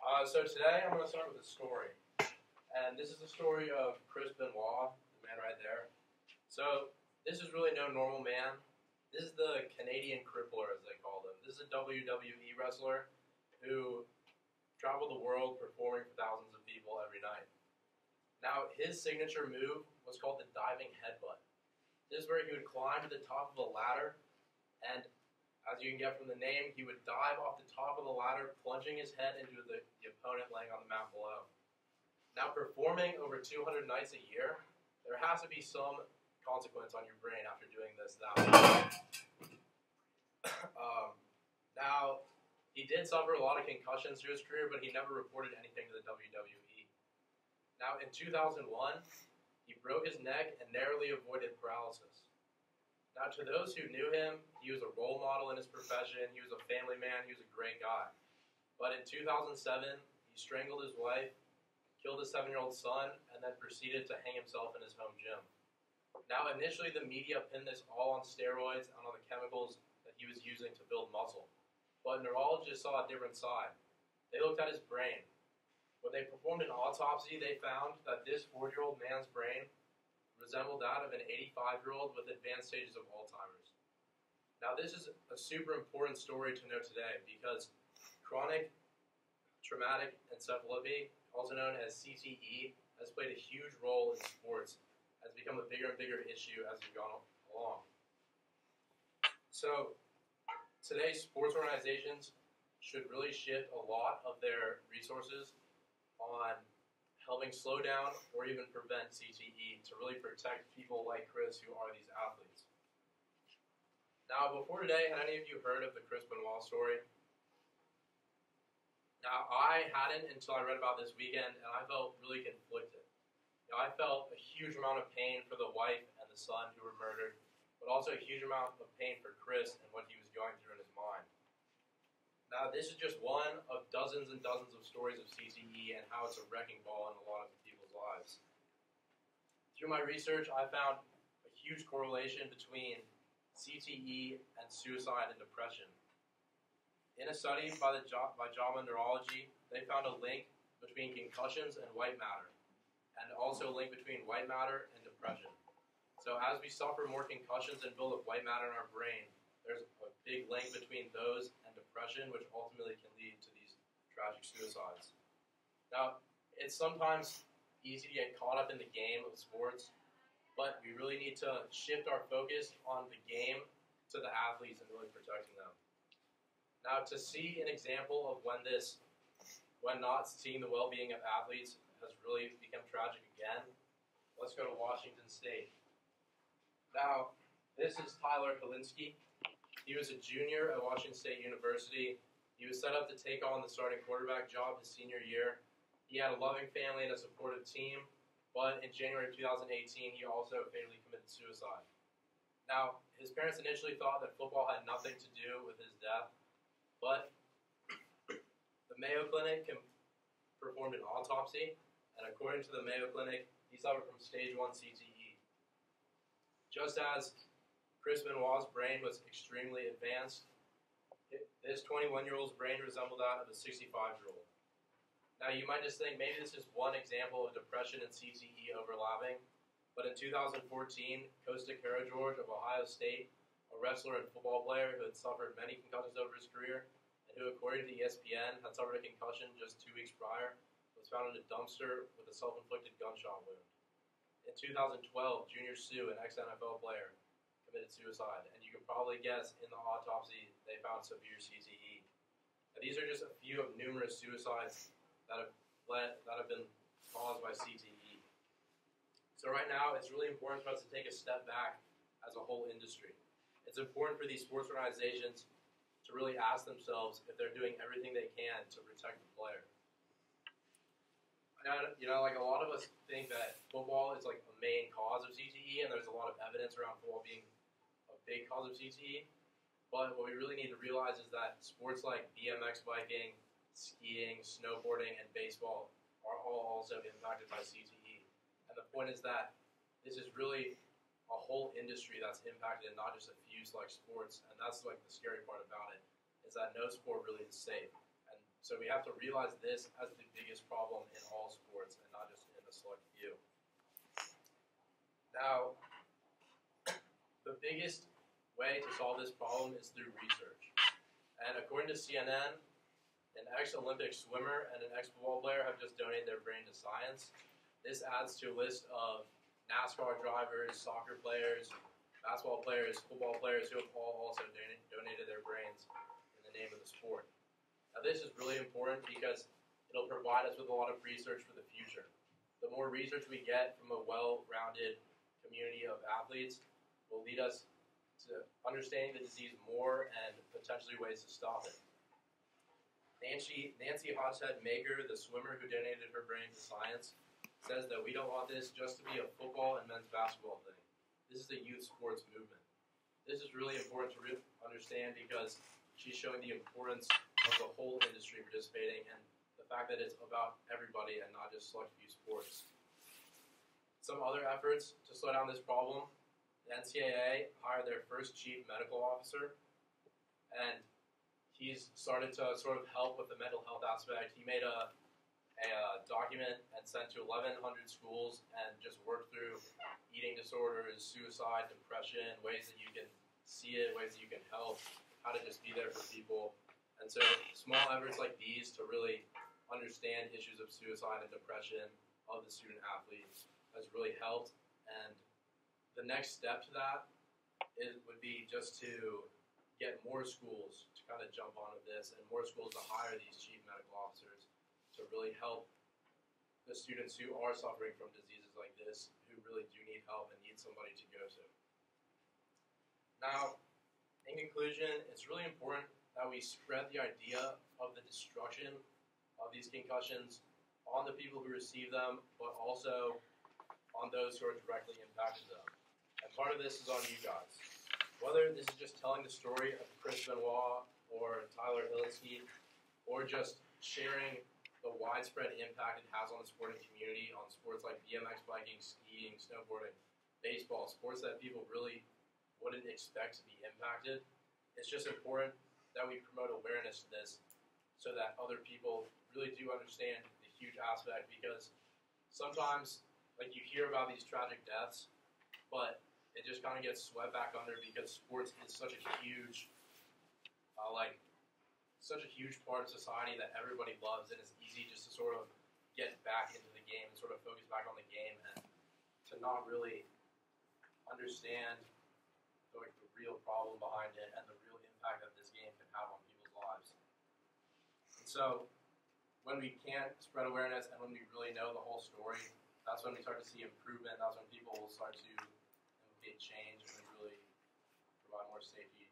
So today I'm going to start with a story. And this is the story of Chris Benoit, the man right there. So this is really no normal man. This is the Canadian Crippler, as they call him. This is a WWE wrestler who traveled the world performing for thousands of people every night. Now, his signature move was called the diving headbutt. This is where he would climb to the top of a ladder, and as you can get from the name, he would dive off the top of the ladder, plunging his head into the opponent laying on the mat below. Now, performing over 200 nights a year, there has to be some consequence on your brain after doing this that way. Now, he did suffer a lot of concussions through his career, but he never reported anything to the WWE. Now, in 2001, he broke his neck and narrowly avoided paralysis. Now, to those who knew him, he was a role model in his profession, he was a family man, he was a great guy. But in 2007, he strangled his wife, killed his 7-year-old son, and then proceeded to hang himself in his home gym. Now, initially, the media pinned this all on steroids and on the chemicals that he was using to build muscle. But neurologists saw a different side. They looked at his brain. When they performed an autopsy, they found that this 40-year-old man's brain resembled that of an 85-year-old with advanced stages of Alzheimer's. Now, this is a super important story to know today because chronic traumatic encephalopathy, also known as CTE, has played a huge role in sports, has become a bigger and bigger issue as we've gone along. So, today, sports organizations should really shift a lot of their resources on helping slow down or even prevent CTE to really protect people like Chris who are these athletes. Now, before today, had any of you heard of the Chris Benoit story? Now, I hadn't until I read about this weekend, and I felt really conflicted. I felt a huge amount of pain for the wife and the son who were murdered, but also a huge amount of pain for Chris and what he was going through in his mind. Now, this is just one of dozens and dozens of stories of CTE and how it's a wrecking ball in a lot of people's lives. Through my research, I found a huge correlation between CTE and suicide and depression. In a study by JAMA Neurology, they found a link between concussions and white matter, and also a link between white matter and depression. So as we suffer more concussions and build up white matter in our brain, there's a big link between those and depression, which ultimately can lead to these tragic suicides. Now, it's sometimes easy to get caught up in the game of sports, but we really need to shift our focus on the game to the athletes and really protecting them. Now, to see an example of when not seeing the well-being of athletes has really become tragic again, let's go to Washington State. Now, this is Tyler Hilinski. He was a junior at Washington State University. He was set up to take on the starting quarterback job his senior year. He had a loving family and a supportive team, but in January of 2018, he also fatally committed suicide. Now, his parents initially thought that football had nothing to do with his death, but the Mayo Clinic performed an autopsy, and according to the Mayo Clinic, he suffered from stage 1 CTE. Just as Chris Benoit's brain was extremely advanced, this 21-year-old's brain resembled that of a 65-year-old. Now, you might just think maybe this is one example of depression and CTE overlapping, but in 2014, Costa Karageorge of Ohio State, a wrestler and football player who had suffered many concussions over his career, and who, according to ESPN, had suffered a concussion just 2 weeks prior, was found in a dumpster with a self-inflicted gunshot wound. In 2012, Junior Seau, an ex-NFL player, committed suicide, and you can probably guess in the autopsy they found severe CTE. Now, these are just a few of numerous suicides that have been caused by CTE. So right now, it's really important for us to take a step back as a whole industry. It's important for these sports organizations to really ask themselves if they're doing everything they can to protect the player. Like a lot of us think that football is like a main cause of CTE, and there's a lot of evidence around football being a big cause of CTE. But what we really need to realize is that sports like BMX biking, skiing, snowboarding, and baseball are all also impacted by CTE. And the point is that this is really a whole industry that's impacted, and not just a few select sports. And that's like the scary part about it, is that no sport really is safe. And So we have to realize this as the biggest problem in all sports and not just in a select few. Now, the biggest way to solve this problem is through research. And according to CNN, an ex-Olympic swimmer and an ex-football player have just donated their brain to science. This adds to a list of NASCAR drivers, soccer players, basketball players, football players who have all also donated their brains in the name of the sport. Now this is really important because it'll provide us with a lot of research for the future. The more research we get from a well-rounded community of athletes will lead us to understanding the disease more and potentially ways to stop it. Nancy Hogshead-Maker, the swimmer who donated her brain to science, says that we don't want this just to be a football and men's basketball thing. This is a youth sports movement. This is really important to understand because she's showing the importance of the whole industry participating and the fact that it's about everybody and not just select few sports. Some other efforts to slow down this problem: the NCAA hired their first chief medical officer, and he's started to sort of help with the mental health aspect. He made a document and sent to 1,100 schools and just worked through eating disorders, suicide, depression, ways that you can see it, ways that you can help, how to just be there for people. And so small efforts like these to really understand issues of suicide and depression of the student athletes has really helped. And the next step to that would be just to get more schools to kind of jump onto this and more schools to hire these chief medical officers to really help the students who are suffering from diseases like this, who really do need help and need somebody to go to. Now, in conclusion, it's really important that we spread the idea of the destruction of these concussions on the people who receive them, but also on those who are directly impacted them. And part of this is on you guys. Whether this is just telling the story of Chris Benoit or Tyler Hilinski, or just sharing the widespread impact it has on the sporting community, on sports like BMX biking, skiing, snowboarding, baseball, sports that people really wouldn't expect to be impacted. It's just important that we promote awareness to this so that other people really do understand the huge aspect, because sometimes, like, you hear about these tragic deaths, but it just kind of gets swept back under because sports is such a huge, such a huge part of society that everybody loves, and it's easy just to sort of get back into the game and sort of focus back on the game and to not really understand the real problem behind it and the real impact that this game can have on people's lives. And so when we can't spread awareness and when we really know the whole story, that's when we start to see improvement. That's when people will start to implement change and really provide more safety